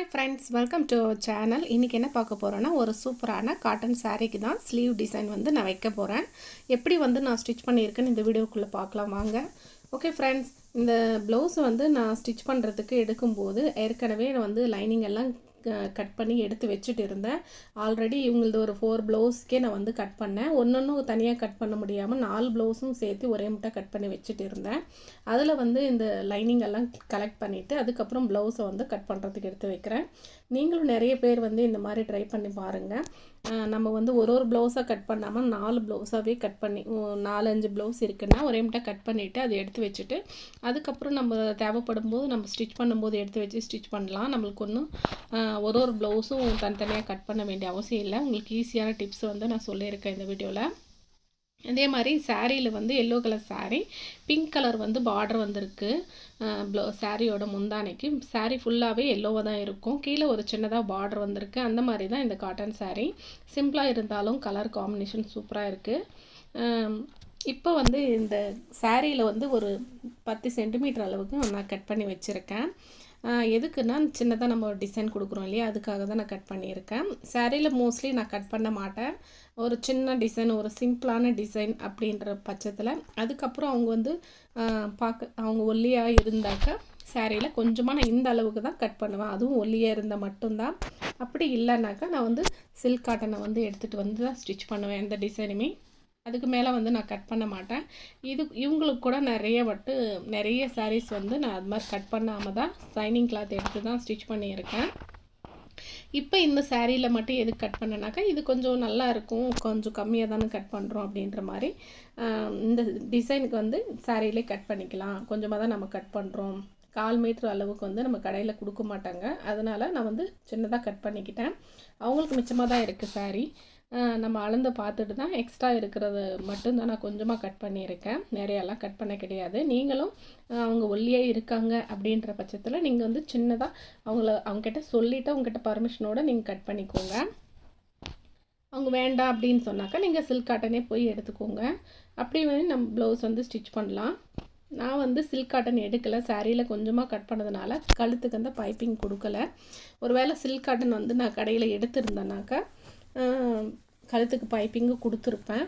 Hi friends, welcome to our channel. இன்றைக்கி என்ன பார்க்க போகிறோன்னா, ஒரு சூப்பரான காட்டன் சாரீக்கு தான் ஸ்லீவ் டிசைன் வந்து நான் வைக்க போகிறேன். எப்படி வந்து நான் ஸ்டிச் பண்ணியிருக்கேன்னு இந்த வீடியோக்குள்ளே பார்க்கலாம் வாங்க. ஓகே ஃப்ரெண்ட்ஸ், இந்த ப்ளவுஸ் வந்து நான் ஸ்டிச் பண்ணுறதுக்கு எடுக்கும்போது ஏற்கனவே நான் வந்து லைனிங் எல்லாம் கட் பண்ணி எடுத்து வச்சுட்டு இருந்தேன். ஆல்ரெடி இவங்களது ஒரு 4 ப்ளவுஸ்க்கே நான் வந்து கட் பண்ணேன். ஒன்றொன்றும் தனியாக கட் பண்ண முடியாமல் 4 ப்ளவுஸும் சேர்த்து ஒரே முட்டை கட் பண்ணி வச்சுட்டு இருந்தேன். அதில் வந்து இந்த லைனிங் எல்லாம் கலெக்ட் பண்ணிவிட்டு அதுக்கப்புறம் ப்ளவுஸை வந்து கட் பண்ணுறதுக்கு எடுத்து வைக்கிறேன். நீங்களும் நிறைய பேர் வந்து இந்த மாதிரி ட்ரை பண்ணி பாருங்கள். நம்ம வந்து ஒரு ப்ளவுஸாக கட் பண்ணாமல் 4 ப்ளவுஸாகவே கட் பண்ணி 4-5 ப்ளவுஸ் இருக்குன்னா ஒரே முட்டை கட் பண்ணிவிட்டு அதை எடுத்து வச்சுட்டு அதுக்கப்புறம் நம்ம தேவைப்படும் போது நம்ம ஸ்டிச் பண்ணும்போது எடுத்து வச்சு ஸ்டிச் பண்ணலாம். நம்மளுக்கு ஒன்றும் ஒரு ப்ளவுஸும் தனித்தனியாக கட் பண்ண வேண்டிய அவசியம் இல்லை. உங்களுக்கு ஈஸியான டிப்ஸ் வந்து நான் சொல்லியிருக்கேன் இந்த வீடியோவில். அதே மாதிரி சாரியில் வந்து yellow colour sari, pink colour வந்து பார்டர் வந்திருக்கு. சாரியோட முந்தானைக்கு சாரீ ஃபுல்லாகவே எல்லோவாக தான் இருக்கும். கீழே ஒரு சின்னதாக பார்டர் வந்திருக்கு. அந்த மாதிரி தான் இந்த காட்டன் சாரீ. சிம்பிளாக இருந்தாலும் கலர் காம்பினேஷன் சூப்பராக இருக்குது. இப்போ வந்து இந்த சாரியில் வந்து ஒரு 10 சென்டிமீட்டர் அளவுக்கு நான் கட் பண்ணி வச்சுருக்கேன். எதுக்குன்னா சின்னதாக நம்ம டிசைன் கொடுக்குறோம் இல்லையா, அதுக்காக தான் நான் கட் பண்ணியிருக்கேன். சாரியில் மோஸ்ட்லி நான் கட் பண்ண மாட்டேன். ஒரு சின்ன டிசைன், ஒரு சிம்பிளான டிசைன் அப்படின்ற பட்சத்தில் அதுக்கப்புறம் அவங்க வந்து அவங்க ஒல்லியாக இருந்தாக்கா சாரியில் கொஞ்சமாக நான் இந்த அளவுக்கு தான் கட் பண்ணுவேன். அதுவும் ஒல்லியாக இருந்தால் மட்டும்தான். அப்படி இல்லைனாக்கா நான் வந்து சில்க் காட்டனை வந்து எடுத்துகிட்டு வந்து தான் ஸ்டிச் பண்ணுவேன் எந்த டிசைனுமே. அதுக்கு மேலே வந்து நான் கட் பண்ண மாட்டேன். இவங்களுக்கு கூட நிறைய சாரீஸ் வந்து நான் அது மாதிரி கட் பண்ணாமல் தான் லைனிங் கிளாத் எடுத்து தான் ஸ்டிச் பண்ணியிருக்கேன். இப்போ இந்த சாரியில் மட்டும் எதுக்கு கட் பண்ணேனாக்கா, இது கொஞ்சம் நல்லா இருக்கும், கொஞ்சம் கம்மியாக தானே கட் பண்ணுறோம் அப்படின்ற மாதிரி இந்த டிசைனுக்கு வந்து சாரியிலே கட் பண்ணிக்கலாம். கொஞ்சமாக தான் நம்ம கட் பண்ணுறோம், 1/4 மீட்டர் அளவுக்கு வந்து நம்ம கடையில் கொடுக்க மாட்டாங்க. அதனால் நான் வந்து சின்னதாக கட் பண்ணிக்கிட்டேன். அவங்களுக்கு மிச்சமாக தான் இருக்குது சாரீ. நம்ம அளந்து பார்த்துட்டு தான் எக்ஸ்ட்ரா இருக்கிறது மட்டும்தான் நான் கொஞ்சமாக கட் பண்ணியிருக்கேன். நிறையாலாம் கட் பண்ண கிடையாது. நீங்களும் அவங்க ஒல்லியாக இருக்காங்க அப்படின்ற பட்சத்தில் நீங்கள் வந்து சின்னதாக அவங்ககிட்ட சொல்லிவிட்டு அவங்ககிட்ட பர்மிஷனோடு நீங்கள் கட் பண்ணிக்கோங்க. அவங்க வேண்டாம் அப்படின்னு சொன்னாக்கா நீங்கள் சில்க் காட்டனே போய் எடுத்துக்கோங்க. அப்படி வந்து நம்ம ப்ளவுஸ் வந்து ஸ்டிச் பண்ணலாம். நான் வந்து சில்க் காட்டன் எடுக்கலை, சாரியில் கொஞ்சமாக கட் பண்ணதுனால கழுத்துக்கு அந்த பைப்பிங் கொடுக்கலை. ஒருவேளை சில்க் காட்டன் வந்து நான் கடையில் எடுத்துருந்தேனாக்கா கழுத்துக்கு பைப்பிங்கு கொடுத்துருப்பேன்.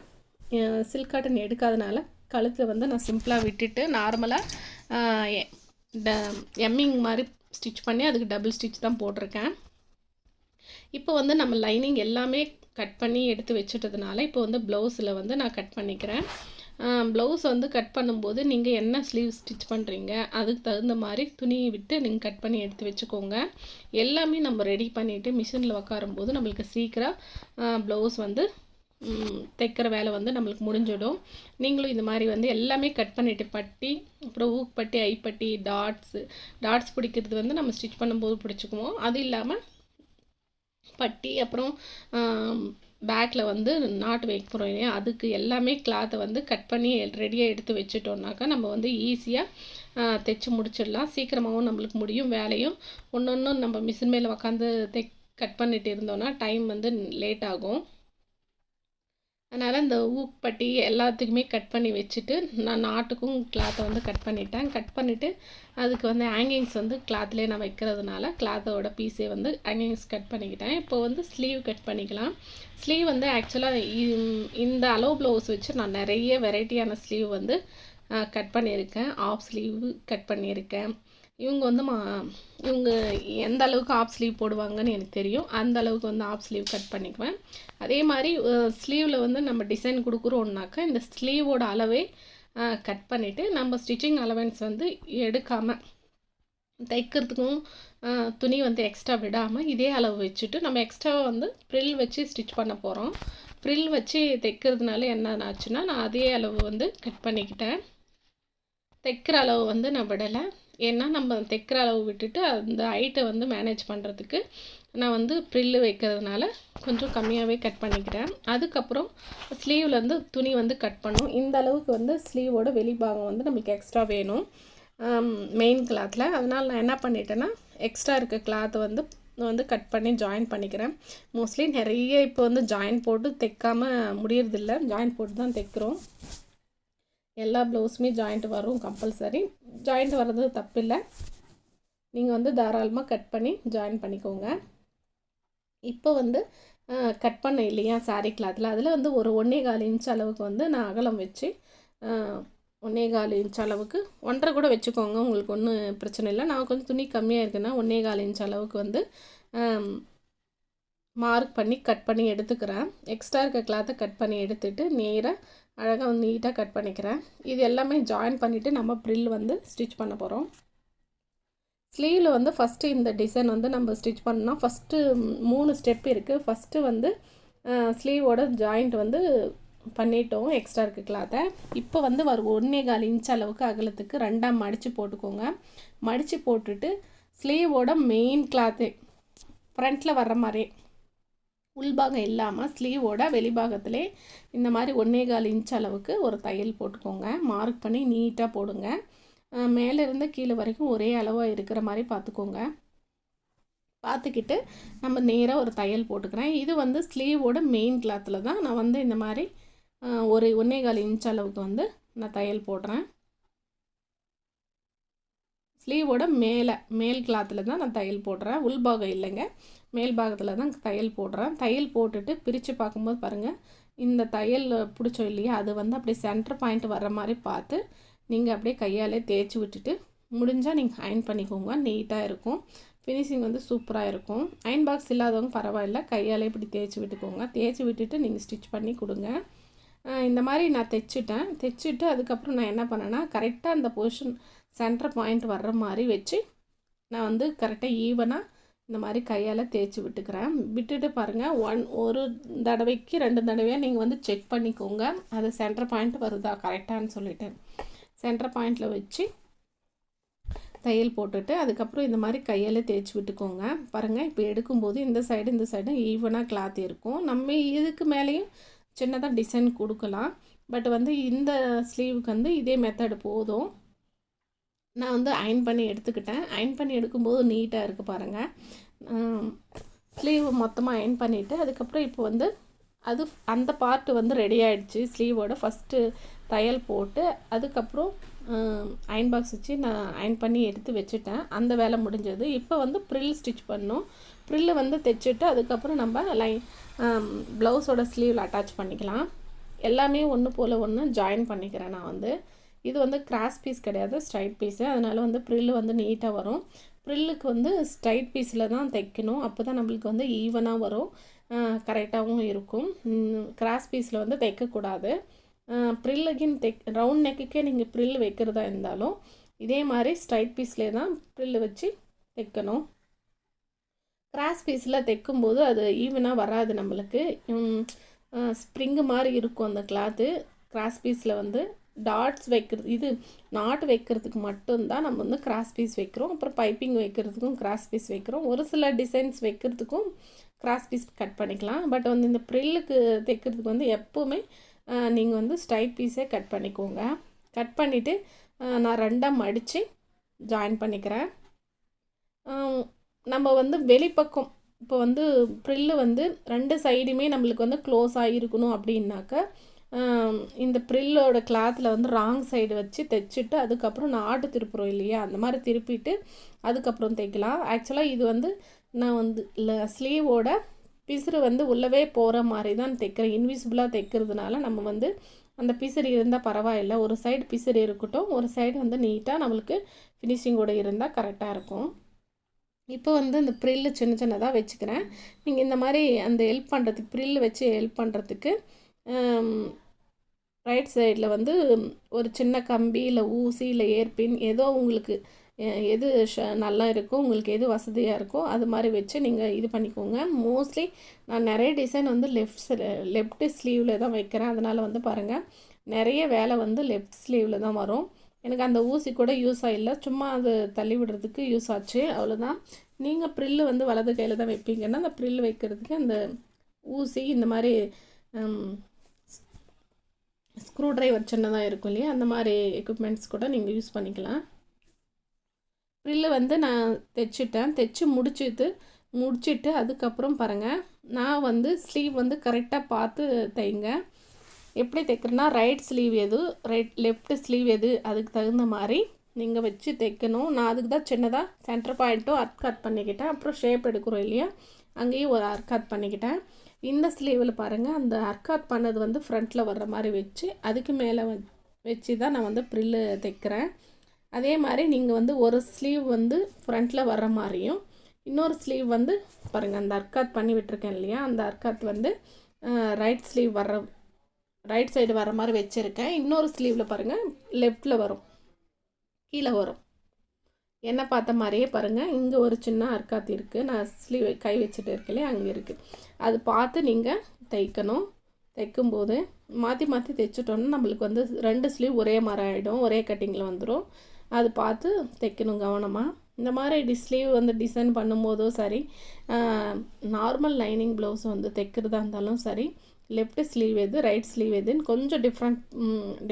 சில்க் காட்டன் எடுக்காதனால கழுத்தை வந்து நான் சிம்பிளாக விட்டுட்டு நார்மலாக எம்மிங் மாதிரி ஸ்டிச் பண்ணி அதுக்கு டபுள் ஸ்டிச் தான் போட்டிருக்கேன். இப்போ வந்து நம்ம லைனிங் எல்லாமே கட் பண்ணி எடுத்து வச்சுட்டதுனால இப்போ வந்து ப்ளவுஸில் வந்து நான் கட் பண்ணிக்கிறேன். ப்ளவுஸ் வந்து கட் பண்ணும்போது நீங்கள் என்ன ஸ்லீவ் ஸ்டிச் பண்ணுறீங்க அதுக்கு தகுந்த மாதிரி துணியை விட்டு நீங்கள் கட் பண்ணி எடுத்து வச்சுக்கோங்க. எல்லாமே நம்ம ரெடி பண்ணிவிட்டு மிஷினில் உட்காரும்போது நம்மளுக்கு சீக்கிரம் ப்ளவுஸ் வந்து தைக்கிற வேலை வந்து நம்மளுக்கு முடிஞ்சிடும். நீங்களும் இந்த மாதிரி வந்து எல்லாமே கட் பண்ணிவிட்டு பட்டி, அப்புறம் ஊக்பட்டி, ஐப்பட்டி, டாட்ஸ் பிடிக்கிறது வந்து நம்ம ஸ்டிச் பண்ணும்போது பிடிச்சிக்குவோம். அது இல்லாமல் பட்டி, அப்புறம் பேக்கில் வந்து நாட்டு வைக்க போகிறோம் இல்லையா, அதுக்கு எல்லாமே கிளாத்தை வந்து கட் பண்ணி ரெடியாக எடுத்து வச்சுட்டோம்னாக்கா நம்ம வந்து ஈஸியாக தைச்சி முடிச்சிடலாம். சீக்கிரமாகவும் நம்மளுக்கு முடியும் வேலையும். ஒன்று நம்ம மிஷின் மேலே உக்காந்து கட் பண்ணிட்டு இருந்தோன்னா டைம் வந்து லேட் ஆகும். அதனால் இந்த ஊக்பட்டி எல்லாத்துக்குமே கட் பண்ணி வச்சுட்டு நான் நாட்டுக்கும் கிளாத்தை வந்து கட் பண்ணிட்டேன். கட் பண்ணிவிட்டு அதுக்கு வந்து ஹேங்கிங்ஸ் வந்து கிளாத்லேயே நான் வைக்கிறதுனால கிளாத்தோட பீஸே வந்து ஹேங்கிங்ஸ் கட் பண்ணிக்கிட்டேன். இப்போ வந்து ஸ்லீவ் கட் பண்ணிக்கலாம். ஸ்லீவ் வந்து ஆக்சுவலாக இந்த அளவு ப்ளவுஸ் வச்சு நான் நிறைய வெரைட்டியான ஸ்லீவ் வந்து கட் பண்ணியிருக்கேன். ஆஃப் ஸ்லீவ் கட் பண்ணியிருக்கேன். இவங்க வந்து இவங்க எந்த அளவுக்கு ஆஃப் ஸ்லீவ் போடுவாங்கன்னு எனக்கு தெரியும். அந்த அளவுக்கு வந்து ஆஃப் ஸ்லீவ் கட் பண்ணிக்குவேன். அதே மாதிரி ஸ்லீவில் வந்து நம்ம டிசைன் கொடுக்குறோன்னாக்கா இந்த ஸ்லீவோட அளவே கட் பண்ணிவிட்டு நம்ம ஸ்டிச்சிங் அலவன்ஸ் வந்து எடுக்காமல் தைக்கிறதுக்கும் துணி வந்து எக்ஸ்ட்ரா விடாமல் இதே அளவு வச்சுட்டு நம்ம எக்ஸ்ட்ரா வந்து ப்ரில் வச்சு ஸ்டிச் பண்ண போகிறோம். ப்ரில் வச்சு தைக்கிறதுனால என்ன ஆச்சுன்னா நான் அதே அளவு வந்து கட் பண்ணிக்கிட்டேன். தைக்கிற அளவு வந்து நான் விடலை. ஏன்னா நம்ம தைக்கிற அளவு விட்டுட்டு அந்த ஹைட்டை வந்து மேனேஜ் பண்ணுறதுக்கு நான் வந்து ப்ரில்லு வைக்கிறதுனால கொஞ்சம் கம்மியாகவே கட் பண்ணிக்கிறேன். அதுக்கப்புறம் ஸ்லீவில் வந்து துணி வந்து கட் பண்ணும். இந்த அளவுக்கு வந்து ஸ்லீவோட வெளிப்பாகம் வந்து நம்மளுக்கு எக்ஸ்ட்ரா வேணும் மெயின் கிளாத்தில். அதனால் நான் என்ன பண்ணிட்டேன்னா எக்ஸ்ட்ரா இருக்க கிளாத்தை வந்து கட் பண்ணி ஜாயின் பண்ணிக்கிறேன். மோஸ்ட்லி நிறைய இப்போ வந்து ஜாயின் போட்டு தைக்காமல் முடியறதில்ல, ஜாயின் போட்டு தான் தைக்கிறோம். எல்லா ப்ளவுஸுமே ஜாயிண்ட் வரும் கம்பல்சரி. ஜாயிண்ட் வர்றது தப்பில்லை. நீங்கள் வந்து தாராளமாக கட் பண்ணி ஜாயின் பண்ணிக்கோங்க. இப்போ வந்து கட் பண்ண இல்லையா சாரீ கிளாத்தில், அதில் வந்து ஒரு 1.25 இன்ச் அளவுக்கு வந்து நான் அகலம் வச்சு 1.25 இன்ச் அளவுக்கு 1.5 கூட வச்சுக்கோங்க, உங்களுக்கு ஒன்றும் பிரச்சனை இல்லை. நான் கொஞ்சம் துணி கம்மியாக இருக்குன்னா 1.25 இன்ச் அளவுக்கு வந்து மார்க் பண்ணி கட் பண்ணி எடுத்துக்கிறேன். எக்ஸ்ட்ரா இருக்க கிளாத்தை கட் பண்ணி எடுத்துகிட்டு நேராக அழகாக வந்து நீட்டாக கட் பண்ணிக்கிறேன். இது எல்லாமே ஜாயின் பண்ணிவிட்டு நம்ம ப்ரில் வந்து ஸ்டிச் பண்ண போகிறோம். ஸ்லீவில் வந்து ஃபஸ்ட்டு இந்த டிசைன் வந்து நம்ம ஸ்டிச் பண்ணோம். ஃபஸ்ட்டு 3 ஸ்டெப் இருக்குது. ஃபஸ்ட்டு வந்து ஸ்லீவோட ஜாயிண்ட் வந்து பண்ணிட்டோம் எக்ஸ்ட்ரா இருக்க கிளாத்தை. இப்போ வந்து ஒரு 1.25 இன்ச் அளவுக்கு அகலத்துக்கு 2ஆக மடித்து போட்டுக்கோங்க. மடித்து போட்டுட்டு ஸ்லீவோட மெயின் கிளாத்து ஃப்ரண்ட்டில் வர்ற மாதிரி உள்பாகம் இல்லாமல் ஸ்லீவோட வெளிபாகத்திலே இந்த மாதிரி 1.25 இன்ச் அளவுக்கு ஒரு தையல் போட்டுக்கோங்க. மார்க் பண்ணி நீட்டாக போடுங்க. மேலேருந்து கீழே வரைக்கும் ஒரே அளவாக இருக்கிற மாதிரி பார்த்துக்கோங்க. பார்த்துக்கிட்டு நம்ம நேராக ஒரு தையல் போட்டுக்கிறேன். இது வந்து ஸ்லீவோட மெயின் கிளாத்தில் தான் நான் வந்து இந்த மாதிரி ஒரு 1.25 இன்ச் அளவுக்கு வந்து நான் தையல் போடுறேன். ஸ்லீவோட மேல் கிளாத்தில் தான் நான் தையல் போடுறேன். உள்பாகம் இல்லைங்க, மேல் பாகத்தில் தான் தையல் போடுறேன். தையல் போட்டுட்டு பிரித்து பார்க்கும்போது பாருங்கள், இந்த தையல் பிடிச்சோம் இல்லையா, அது வந்து அப்படியே சென்டர் பாயிண்ட் வர்ற மாதிரி பார்த்து நீங்கள் அப்படியே கையாலே தேய்ச்சி விட்டுட்டு முடிஞ்சால் நீங்கள் அயன் பண்ணிக்கோங்க. நீட்டாக இருக்கும், ஃபினிஷிங் வந்து சூப்பராக இருக்கும். அயன் பாக்ஸ் இல்லாதவங்க பரவாயில்ல, கையாலே இப்படி தேய்ச்சி விட்டுக்கோங்க. தேய்ச்சி விட்டுட்டு நீங்கள் ஸ்டிச் பண்ணி கொடுங்க. இந்த மாதிரி நான் தைச்சிட்டு அதுக்கப்புறம் நான் என்ன பண்ணேன்னா, கரெக்டாக அந்த பொசிஷன் சென்டர் பாயிண்ட் வர்ற மாதிரி வச்சு நான் வந்து கரெக்டாக ஈவனாக இந்த மாதிரி கையால் தேய்ச்சி விட்டுக்கிறேன். விட்டுட்டு பாருங்கள், ஒரு தடவைக்கு 2 தடவையாக நீங்கள் வந்து செக் பண்ணிக்கோங்க, அது சென்டர் பாயிண்ட் வருதா கரெக்டானு சொல்லிவிட்டு. சென்டர் பாயிண்டில் வச்சு தையல் போட்டுட்டு அதுக்கப்புறம் இந்த மாதிரி கையால் தேய்ச்சி விட்டுக்கோங்க. பாருங்கள், இப்போ எடுக்கும்போது இந்த சைடும் ஈவனாக கிளாத் இருக்கும். நம்ம இதுக்கு மேலேயும் சின்னதாக டிசைன் கொடுக்கலாம். பட் வந்து இந்த ஸ்லீவுக்கு வந்து இதே மெத்தடு போதும். நான் வந்து அயன் பண்ணி எடுத்துக்கிட்டேன். அயன் பண்ணி எடுக்கும்போது நீட்டாக இருக்குது பாருங்கள். ஸ்லீவ் மொத்தமாக அயன் பண்ணிவிட்டு அதுக்கப்புறம் இப்போ வந்து அந்த பார்ட்டு வந்து ரெடி ஆகிடுச்சு. ஸ்லீவோட ஃபஸ்ட்டு தையல் போட்டு அதுக்கப்புறம் அயன் பாக்ஸ் வச்சு நான் அயன் பண்ணி எடுத்து வச்சுட்டேன். அந்த வேலை முடிஞ்சது. இப்போ வந்து ப்ரில் ஸ்டிச் பண்ணோம். ப்ரில்லு வந்து தைச்சிட்டு அதுக்கப்புறம் நம்ம ப்ளவுஸோட ஸ்லீவில் அட்டாச் பண்ணிக்கலாம். எல்லாமே ஒன்று போல் ஒன்று ஜாயின் பண்ணிக்கிறேன் நான் வந்து. இது வந்து கிராஸ் பீஸ் கிடையாது, ஸ்ட்ரைட் பீஸு. அதனால் வந்து ப்ரில்லு வந்து நீட்டாக வரும். ப்ரில்லுக்கு வந்து ஸ்ட்ரைட் பீஸில் தான் தைக்கணும். அப்போ தான் நம்மளுக்கு வந்து ஈவனாக வரும், கரெக்டாகவும் இருக்கும். கிராஸ் பீஸில் வந்து தைக்கக்கூடாது. ப்ரில்லுக்குன்னு ரவுண்ட் நெக்குக்கே நீங்கள் ப்ரில் வைக்கிறதா இருந்தாலும் இதே மாதிரி ஸ்ட்ரைட் பீஸ்லேயே தான் ப்ரில்லு வச்சு தைக்கணும். கிராஸ் பீஸில் தைக்கும்போது அது ஈவனாக வராது நம்மளுக்கு. ஸ்ப்ரிங்கு மாதிரி இருக்கும் அந்த கிளாத்து. கிராஸ் பீஸில் வந்து டாட்ஸ் வைக்கிறது, இது நாட் வைக்கிறதுக்கு மட்டும்தான் நம்ம வந்து கிராஸ் பீஸ் வைக்கிறோம். அப்புறம் பைப்பிங் வைக்கிறதுக்கும் கிராஸ் பீஸ் வைக்கிறோம். ஒரு சில டிசைன்ஸ் வைக்கிறதுக்கும் கிராஸ் பீஸ் கட் பண்ணிக்கலாம். பட் வந்து இந்த ப்ரில்லுக்கு தைக்கிறதுக்கு வந்து எப்போவுமே நீங்கள் வந்து ஸ்ட்ரைட் பீஸே கட் பண்ணிக்கோங்க. கட் பண்ணிவிட்டு நான் 2ஆக மடித்து ஜாயின் பண்ணிக்கிறேன். நம்ம வந்து வெளிப்பக்கம் இப்போ வந்து ப்ரில்லு வந்து 2 சைடுமே நம்மளுக்கு வந்து க்ளோஸ் ஆகிருக்கணும் அப்படின்னாக்கா இந்த ப்ரில்லோட கிளாத்தில் வந்து ராங் சைடு வச்சு தைச்சிட்டு அதுக்கப்புறம் நாட்டு திருப்புறோம் இல்லையா, அந்த மாதிரி திருப்பிட்டு அதுக்கப்புறம் தைக்கலாம். ஆக்சுவலாக இது வந்து நான் வந்து ஸ்லீவோட பிசுறு வந்து உள்ளவே போகிற மாதிரி தான் தைக்கிறேன். இன்விசிபிளாக தைக்கிறதுனால நம்ம வந்து அந்த பிசுறு இருந்தால் பரவாயில்லை, ஒரு சைடு பிசுறு இருக்கட்டும், ஒரு சைடு வந்து நீட்டாக நம்மளுக்கு ஃபினிஷிங்கோடு இருந்தால் கரெக்டாக இருக்கும். இப்போ வந்து இந்த ப்ரில்லு சின்னதாக வச்சுக்கிறேன். நீங்கள் இந்த மாதிரி அந்த ஹெல்ப் பண்ணுறதுக்கு ப்ரில்லு வச்சு ஹெல்ப் பண்ணுறதுக்கு ரைட் சைடில் வந்து ஒரு சின்ன கம்பி இல்லை ஊசி இல்லை ஏர்பின் ஏதோ உங்களுக்கு எது நல்லா இருக்கோ, உங்களுக்கு எது வசதியாக இருக்கோ அது மாதிரி வச்சு நீங்கள் இது பண்ணிக்கோங்க. மோஸ்ட்லி நான் நிறைய டிசைன் வந்து லெஃப்ட் ஸ்லீவில் தான் வைக்கிறேன். அதனால் வந்து பாருங்கள், நிறைய வேலை வந்து லெஃப்ட் ஸ்லீவில் தான் வரும். எனக்கு அந்த ஊசி கூட யூஸ் ஆகில்லை, சும்மா அது தள்ளி விடுறதுக்கு யூஸ் ஆச்சு, அவ்வளோதான். நீங்கள் ப்ரில்லு வந்து வலது கையில் தான் வைப்பீங்கன்னா அந்த ப்ரில்லு வைக்கிறதுக்கு அந்த ஊசி இந்த மாதிரி ஸ்க்ரூ ட்ரைவர் சின்னதாக இருக்கும் இல்லையா, அந்த மாதிரி எக்யூப்மெண்ட்ஸ் கூட நீங்கள் யூஸ் பண்ணிக்கலாம். ப்ரில்லு வந்து நான் தைச்சி முடிச்சுட்டு அதுக்கப்புறம் பாருங்கள், நான் வந்து ஸ்லீவ் வந்து கரெக்டாக பார்த்து தைங்க. எப்படி தைக்கிறேன்னா ரைட் ஸ்லீவ் எது, லெஃப்ட் ஸ்லீவ் எது, அதுக்கு தகுந்த மாதிரி நீங்கள் வச்சு தைக்கணும். நான் அதுக்கு தான் சின்னதாக சென்டர் பாயிண்ட்டும் அர்க் பண்ணிக்கிட்டேன். அப்புறம் ஷேப் எடுக்கிறோம் இல்லையா, அங்கேயும் ஒரு அர்க் பண்ணிக்கிட்டேன். இந்த ஸ்லீவில் பாருங்கள், அந்த அர்க் பண்ணது வந்து ஃப்ரண்ட்டில் வர்ற மாதிரி வச்சு அதுக்கு மேலே வச்சு தான் நான் வந்து ப்ரில்லு தைக்கிறேன். அதே மாதிரி நீங்கள் வந்து ஒரு ஸ்லீவ் வந்து ஃப்ரண்ட்டில் வர்ற மாதிரியும், இன்னொரு ஸ்லீவ் வந்து பாருங்கள் அந்த அர்க் பண்ணி விட்டுருக்கேன் இல்லையா, அந்த அர்க் வந்து ரைட் சைடு வர மாதிரி வச்சுருக்கேன். இன்னொரு ஸ்லீவில் பாருங்கள் லெஃப்டில் வரும், கீழே வரும். என்ன பார்த்த மாதிரியே பாருங்கள், இங்கே ஒரு சின்ன அர்க்காத் இருக்குது. நான் ஸ்லீவ் கை வச்சுட்டு இருக்கலையே அங்கே இருக்குது. அது பார்த்து நீங்கள் தைக்கணும். தைக்கும்போது மாற்றி மாற்றி தைச்சிட்டோன்னா நம்மளுக்கு வந்து 2 ஸ்லீவ் ஒரே மாதிரி ஆகிடும், ஒரே கட்டிங்கில் வந்துடும். அது பார்த்து தைக்கணும் கவனமாக. இந்த மாதிரி ஸ்லீவ் வந்து டிசைன் பண்ணும்போதோ சரி, நார்மல் லைனிங் ப்ளவுஸ் வந்து தைக்கிறதா இருந்தாலும் சரி, லெஃப்ட் ஸ்லீவ் எது ரைட் ஸ்லீவ் எதுன்னு கொஞ்சம்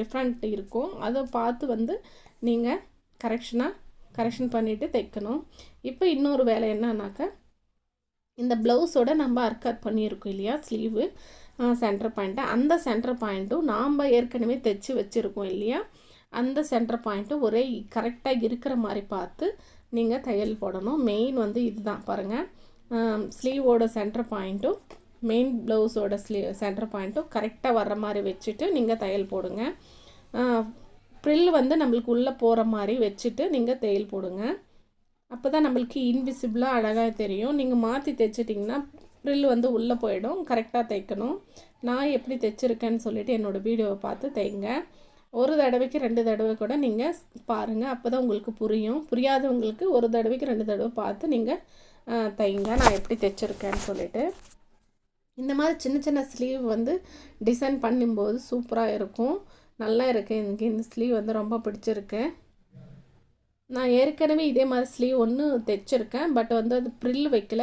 டிஃப்ரெண்ட் இருக்கும். அதை பார்த்து வந்து நீங்கள் கரெக்ஷன் பண்ணிவிட்டு தைக்கணும். இப்போ இன்னொரு வேலை என்னன்னாக்கா, இந்த ப்ளவுஸோட நம்ம அர்க் பண்ணியிருக்கோம் இல்லையா ஸ்லீவு சென்டர் பாயிண்ட்டை, அந்த சென்டர் பாயிண்ட்டும் நாம் ஏற்கனவே தைச்சி வச்சுருக்கோம் இல்லையா, அந்த சென்டர் பாயிண்ட்டும் ஒரே கரெக்டாக இருக்கிற மாதிரி பார்த்து நீங்கள் தையல் போடணும். மெயின் வந்து இதுதான் பாருங்கள், ஸ்லீவோட சென்டர் பாயிண்ட்டும் மெயின் ப்ளவுஸோட சென்டர் பாயிண்ட்டும் கரெக்டாக வர்ற மாதிரி வச்சுட்டு நீங்கள் தையல் போடுங்க. ப்ரில் வந்து நம்மளுக்கு உள்ளே போகிற மாதிரி வச்சுட்டு நீங்கள் தையல் போடுங்க. அப்போ தான் நம்மளுக்கு இன்விசிபிளாக அழகாக தெரியும். நீங்கள் மாற்றி தைச்சிட்டிங்கன்னா ப்ரில் வந்து உள்ளே போயிடும். கரெக்டாக தைக்கணும். நான் எப்படி தைச்சிருக்கேன்னு சொல்லிவிட்டு என்னோடய வீடியோவை பார்த்து தைங்க. ஒரு தடவைக்கு 2 தடவை கூட நீங்கள் பாருங்கள், அப்போ தான் உங்களுக்கு புரியும். புரியாதவங்களுக்கு ஒரு தடவைக்கு 2 தடவை பார்த்து நீங்கள் தைங்க, நான் எப்படி தைச்சிருக்கேன்னு சொல்லிவிட்டு. இந்த மாதிரி சின்ன சின்ன ஸ்லீவ் வந்து டிசைன் பண்ணும்போது சூப்பராக இருக்கும், நல்லா இருக்குது. எனக்கு இந்த ஸ்லீவ் வந்து ரொம்ப பிடிச்சிருக்கு. நான் ஏற்கனவே இதே மாதிரி ஸ்லீவ் ஒன்று தைச்சிருக்கேன், பட் வந்து அது ப்ரில் வைக்கல,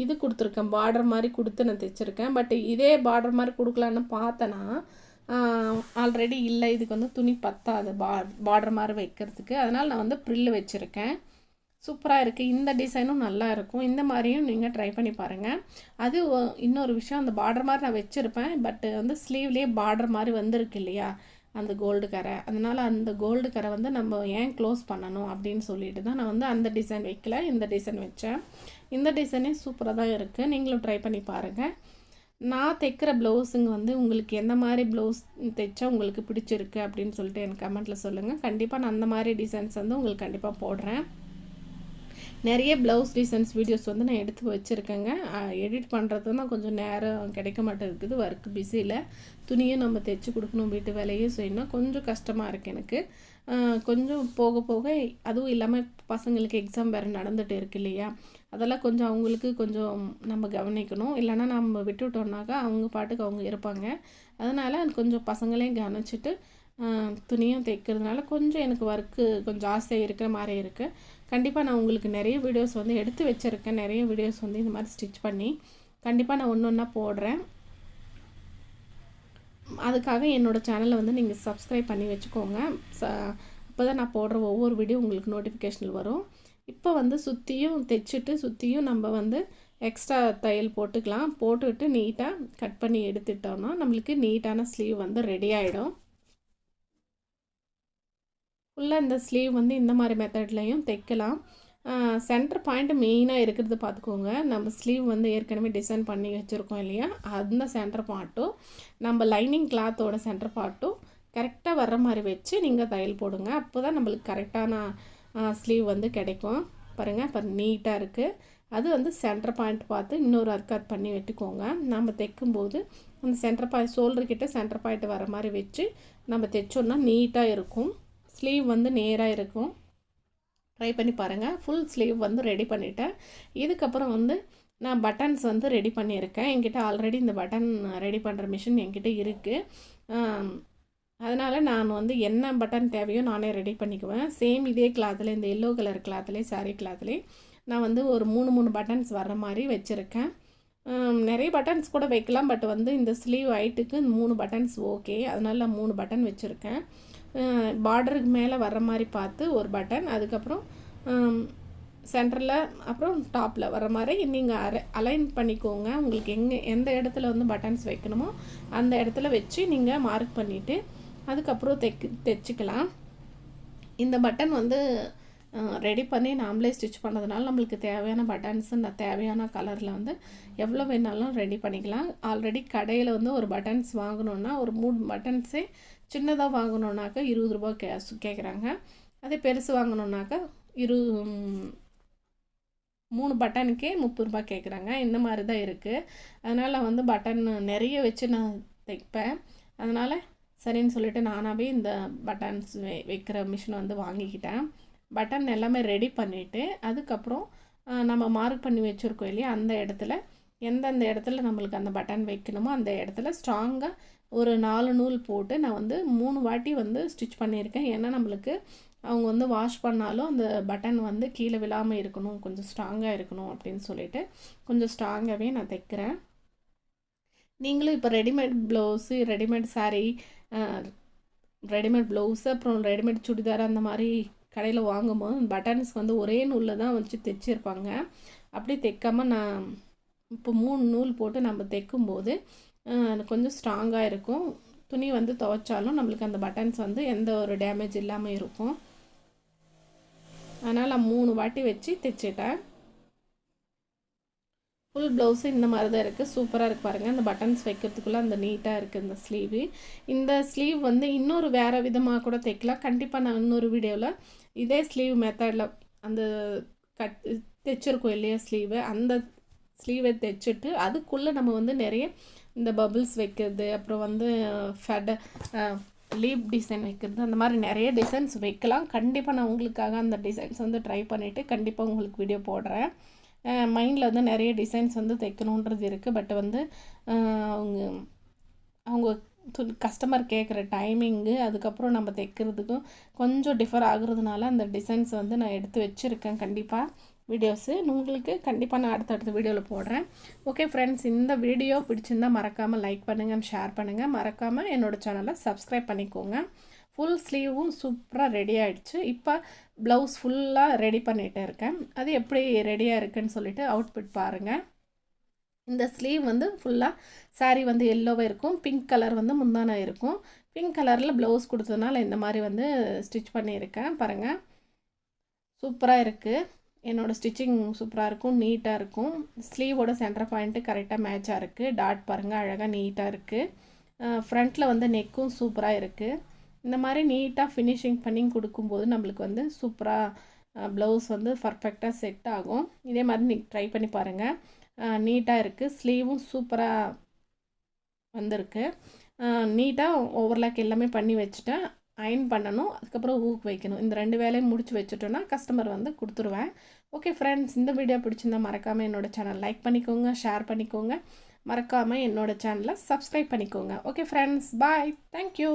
இது கொடுத்துருக்கேன், பார்டர் மாதிரி கொடுத்து நான் தைச்சிருக்கேன். பட் இதே பார்டர் மாதிரி கொடுக்கலான்னு பார்த்தேன்னா ஆல்ரெடி இல்லை, இதுக்கு வந்து துணி பத்தாது பார்டர் மாதிரி வைக்கிறதுக்கு. அதனால் நான் வந்து ப்ரில் வச்சுருக்கேன். சூப்பராக இருக்குது. இந்த டிசைனும் நல்லா இருக்கும். இந்த மாதிரியும் நீங்கள் ட்ரை பண்ணி பாருங்கள். அது இன்னொரு விஷயம், அந்த பார்டர் மாதிரி நான் வச்சுருப்பேன், பட் வந்து ஸ்லீவ்லேயே பார்டர் மாதிரி வந்திருக்கு இல்லையா அந்த கோல்டு கரை, அதனால் அந்த கோல்டு கரை வந்து நம்ம ஏன் க்ளோஸ் பண்ணணும் அப்படின்னு சொல்லிட்டு தான் நான் வந்து அந்த டிசைன் வைக்கல, இந்த டிசைன் வச்சேன். இந்த டிசைனே சூப்பராக தான் இருக்குது. நீங்களும் ட்ரை பண்ணி பாருங்கள். நான் தைக்கிற ப்ளவுஸுங்க வந்து உங்களுக்கு எந்த மாதிரி ப்ளவுஸ் தைச்சா உங்களுக்கு பிடிச்சிருக்கு அப்படின்னு சொல்லிட்டு எனக்கு கமெண்ட்டில் சொல்லுங்கள். கண்டிப்பாக நான் அந்த மாதிரி டிசைன்ஸ் வந்து உங்களுக்கு கண்டிப்பாக போடுறேன். நிறைய ப்ளவுஸ் டிசைன்ஸ் வீடியோஸ் வந்து நான் எடுத்து வச்சுருக்கேங்க. எடிட் பண்ணுறது தான் கொஞ்சம் நேரம் கிடைக்க மாட்டேங்குது, ஒர்க் பிஸியில். துணியும் நம்ம தைச்சி கொடுக்கணும், வீட்டு வேலையும் செய்யணும், கொஞ்சம் கஷ்டமாக இருக்குது எனக்கு. கொஞ்சம் போக போக, அதுவும் இல்லாமல் பசங்களுக்கு எக்ஸாம் வேறு நடந்துகிட்டு இருக்கு இல்லையா, அதெல்லாம் கொஞ்சம் அவங்களுக்கு கொஞ்சம் நம்ம கவனிக்கணும். இல்லைன்னா நம்ம விட்டுவிட்டோம்னாக்கா அவங்க பாட்டுக்கு அவங்க இருப்பாங்க. அதனால் கொஞ்சம் பசங்களையும் கவனிச்சிட்டு துணியும் தைக்கிறதுனால கொஞ்சம் எனக்கு ஒர்க்கு கொஞ்சம் ஜாஸ்தியாக இருக்கிற மாதிரி இருக்குது. கண்டிப்பாக நான் உங்களுக்கு நிறைய வீடியோஸ் வந்து எடுத்து வச்சுருக்கேன். நிறைய வீடியோஸ் வந்து இந்த மாதிரி ஸ்டிச் பண்ணி கண்டிப்பாக நான் ஒன்று ஒன்றா போடுறேன். அதுக்காக என்னோடய சேனலை வந்து நீங்கள் சப்ஸ்கிரைப் பண்ணி வச்சுக்கோங்க. அப்போ தான் நான் போடுற ஒவ்வொரு வீடியோ உங்களுக்கு நோட்டிஃபிகேஷனில் வரும். இப்போ வந்து சுற்றியும் தைச்சிட்டு சுற்றியும் நம்ம வந்து எக்ஸ்ட்ரா தையல் போட்டுக்கலாம். போட்டுவிட்டு நீட்டாக கட் பண்ணி எடுத்துட்டோம்னா நம்மளுக்கு நீட்டான ஸ்லீவ் வந்து ரெடி ஆகிடும். ஃபுல்லாக இந்த ஸ்லீவ் வந்து இந்த மாதிரி மெத்தட்லையும் தைக்கலாம். சென்டர் பாயிண்ட் மெயினாக இருக்கிறது பார்த்துக்கோங்க. நம்ம ஸ்லீவ் வந்து ஏற்கனவே டிசைன் பண்ணி வச்சுருக்கோம் இல்லையா, அந்த சென்டர் பார்ட்டும் நம்ம லைனிங் கிளாத்தோட சென்டர் பார்ட்டும் கரெக்டாக வர்ற மாதிரி வச்சு நீங்கள் தையல் போடுங்க. அப்போ தான் நம்மளுக்கு கரெக்டான ஸ்லீவ் வந்து கிடைக்கும். பாருங்கள், இப்போ நீட்டாக இருக்குது. அது வந்து சென்டர் பாயிண்ட் பார்த்து இன்னொரு அர்க் பண்ணி வெட்டிக்கோங்க. நம்ம தைக்கும்போது அந்த சென்டர் பாயிண்ட் ஷோல்டர்கிட்ட சென்டர் பாயிண்ட் வர மாதிரி வச்சு நம்ம தைச்சோன்னா நீட்டாக இருக்கும். ஸ்லீவ் வந்து நேராக இருக்கும். ட்ரை பண்ணி பாருங்கள். ஃபுல் ஸ்லீவ் வந்து ரெடி பண்ணிவிட்டேன். இதுக்கப்புறம் வந்து நான் பட்டன்ஸ் வந்து ரெடி பண்ணியிருக்கேன். என்கிட்ட ஆல்ரெடி இந்த பட்டன் ரெடி பண்ணுற மிஷின் என்கிட்ட இருக்குது. அதனால் நான் வந்து என்ன பட்டன் தேவையோ நானே ரெடி பண்ணிக்குவேன். சேம் இதே கிளாத்தில், இந்த எல்லோ கலர் கிளாத்துலேயே, சாரீ கிளாத்துலேயே நான் வந்து ஒரு 3 பட்டன்ஸ் வர்ற மாதிரி வச்சுருக்கேன். நிறைய பட்டன்ஸ் கூட வைக்கலாம், பட் வந்து இந்த ஸ்லீவ் ஹைட்டுக்கு 3 பட்டன்ஸ் ஓகே. அதனால் நான் 3 பட்டன் வச்சுருக்கேன். பார்டருக்கு மேலே வர்ற மாதிரி பார்த்து ஒரு பட்டன், அதுக்கப்புறம் சென்டரில், அப்புறம் டாப்பில் வர மாதிரி நீங்கள் அலைன் பண்ணிக்கோங்க. உங்களுக்கு எந்த இடத்துல வந்து பட்டன்ஸ் வைக்கணுமோ அந்த இடத்துல வச்சு நீங்கள் மார்க் பண்ணிவிட்டு அதுக்கப்புறம் தைச்சிக்கலாம். இந்த பட்டன் வந்து ரெடி பண்ணி நாமளே ஸ்டிச் பண்ணுறதுனால நம்மளுக்கு தேவையான பட்டன்ஸு தேவையான கலரில் வந்து எவ்வளோ வேணாலும் ரெடி பண்ணிக்கலாம். ஆல்ரெடி கடையில் வந்து ஒரு பட்டன்ஸ் வாங்கணுன்னா ஒரு 3 பட்டன்ஸே சின்னதாக வாங்கணுன்னாக்கா 20 ரூபா கேட்குறாங்க. அதே பெருசு வாங்கணுன்னாக்கா 3 பட்டனுக்கே 30 ரூபா கேட்குறாங்க. இந்த மாதிரி தான் இருக்குது. அதனால் வந்து பட்டன் நிறைய வச்சு நான் தைப்பேன். அதனால் சரின்னு சொல்லிட்டு நானாகவே இந்த பட்டன்ஸ் வைக்கிற மிஷின் வந்து வாங்கிக்கிட்டேன். பட்டன் எல்லாமே ரெடி பண்ணிவிட்டு அதுக்கப்புறம் நம்ம மார்க் பண்ணி வச்சுருக்கோம் இல்லையா, அந்த இடத்துல எந்தெந்த இடத்துல நம்மளுக்கு அந்த பட்டன் வைக்கணுமோ அந்த இடத்துல ஸ்ட்ராங்காக ஒரு 4 நூல் போட்டு நான் வந்து 3 வாட்டி வந்து ஸ்டிச் பண்ணியிருக்கேன். ஏன்னா நம்மளுக்கு அவங்க வந்து வாஷ் பண்ணாலும் அந்த பட்டன் வந்து கீழே விழாமல் இருக்கணும், கொஞ்சம் ஸ்ட்ராங்காக இருக்கணும் அப்படின்னு சொல்லிட்டு கொஞ்சம் ஸ்ட்ராங்காகவே நான் தைக்கிறேன். நீங்களும் இப்போ readymade blouse, readymade sari, readymade blouse, அப்புறம் ரெடிமேட் சுடிதார் அந்த மாதிரி கடையில் வாங்கும்போது பட்டன்ஸ்க்கு வந்து ஒரே நூலில் தான் வச்சு தைச்சிருப்பாங்க. அப்படி தைக்காமல் நான் இப்போ 3 நூல் போட்டு நம்ம தைக்கும்போது கொஞ்சம் ஸ்ட்ராங்காக இருக்கும். துணி வந்து துவைச்சாலும் நம்மளுக்கு அந்த பட்டன்ஸ் வந்து எந்த ஒரு டேமேஜ் இல்லாமல் இருக்கும். அதனால் நான் 3 வாட்டி வச்சு தைச்சிட்டேன். ஃபுல் ப்ளவுஸு இந்த மாதிரி தான் இருக்குது. சூப்பராக இருக்குது பாருங்கள். அந்த பட்டன்ஸ் வைக்கிறதுக்குள்ளே அந்த நீட்டாக இருக்குது இந்த ஸ்லீவு. இந்த ஸ்லீவ் வந்து இன்னொரு வேறு விதமாக கூட தைக்கலாம். கண்டிப்பாக நான் இன்னொரு வீடியோவில் இதே ஸ்லீவ் மெத்தடில் அந்த தைச்சிருக்கோம் இல்லையா ஸ்லீவு, அந்த ஸ்லீவை தைச்சிட்டு அதுக்குள்ளே நம்ம வந்து நிறைய இந்த பபிள்ஸ் வைக்கிறது, அப்புறம் வந்து லீப் டிசைன் வைக்கிறது, அந்த மாதிரி நிறைய டிசைன்ஸ் வைக்கலாம். கண்டிப்பாக நான் உங்களுக்காக அந்த டிசைன்ஸ் வந்து ட்ரை பண்ணிவிட்டு கண்டிப்பாக உங்களுக்கு வீடியோ போடுறேன். மைண்டில் வந்து நிறைய டிசைன்ஸ் வந்து தைக்கணுன்றது இருக்குது. பட் வந்து அவங்க கஸ்டமர் கேட்குற டைமிங்கு அதுக்கப்புறம் நம்ம தைக்கிறதுக்கும் கொஞ்சம் டிஃபர் ஆகுறதுனால அந்த டிசைன்ஸ் வந்து நான் எடுத்து வச்சுருக்கேன். கண்டிப்பாக வீடியோஸு உங்களுக்கு கண்டிப்பாக நான் அடுத்தடுத்த வீடியோவில் போடுறேன். ஓகே ஃப்ரெண்ட்ஸ், இந்த வீடியோ பிடிச்சிருந்தால் மறக்காமல் லைக் பண்ணுங்கள், ஷேர் பண்ணுங்கள். மறக்காமல் என்னோடய சேனலை சப்ஸ்கிரைப் பண்ணிக்கோங்க. ஃபுல் ஸ்லீவும் சூப்பராக ரெடி ஆகிடுச்சு. இப்போ ப்ளவுஸ் ஃபுல்லாக ரெடி பண்ணிகிட்டே இருக்கேன். அது எப்படி ரெடியாக இருக்குன்னு சொல்லிட்டு அவுட்புட் பாருங்கள். இந்த ஸ்லீவ் வந்து ஃபுல்லாக சாரீ வந்து எல்லோவாக இருக்கும், பிங்க் கலர் வந்து முந்தான இருக்கும். பிங்க் கலரில் ப்ளவுஸ் கொடுத்ததுனால இந்த மாதிரி வந்து ஸ்டிச் பண்ணியிருக்கேன் பாருங்கள். சூப்பராக இருக்குது. என்னோடய ஸ்டிச்சிங் சூப்பராக இருக்கும், நீட்டாக இருக்கும். ஸ்லீவோட சென்டர் பாயிண்ட்டு கரெக்டாக மேட்சாக இருக்குது. டாட் பாருங்கள், அழகாக நீட்டாக இருக்குது. ஃப்ரண்ட்டில் வந்து நெக்கும் சூப்பராக இருக்குது. இந்த மாதிரி நீட்டாக ஃபினிஷிங் பண்ணி கொடுக்கும்போது நம்மளுக்கு வந்து சூப்பராக ப்ளவுஸ் வந்து பர்ஃபெக்டாக செட் ஆகும். இதே மாதிரி நீங்கள் ட்ரை பண்ணி பாருங்கள். நீட்டாக இருக்குது. ஸ்லீவும் சூப்பராக வந்திருக்கு. நீட்டாக ஓவர்லாக் எல்லாமே பண்ணி வச்சுட்டேன். அயன் பண்ணணும், அதுக்கப்புறம் ஊக்கு வைக்கணும். இந்த 2 வேலையும் முடிச்சு வச்சுட்டோன்னா கஸ்டமர் வந்து கொடுத்துருவேன். ஓகே ஃப்ரெண்ட்ஸ், இந்த வீடியோ பிடிச்சிருந்தால் மறக்காமல் என்னோடய சேனல் லைக் பண்ணிக்கோங்க, ஷேர் பண்ணிக்கோங்க. மறக்காமல் என்னோடய சேனலை சப்ஸ்கிரைப் பண்ணிக்கோங்க. ஓகே ஃப்ரெண்ட்ஸ், பாய், தேங்க்யூ.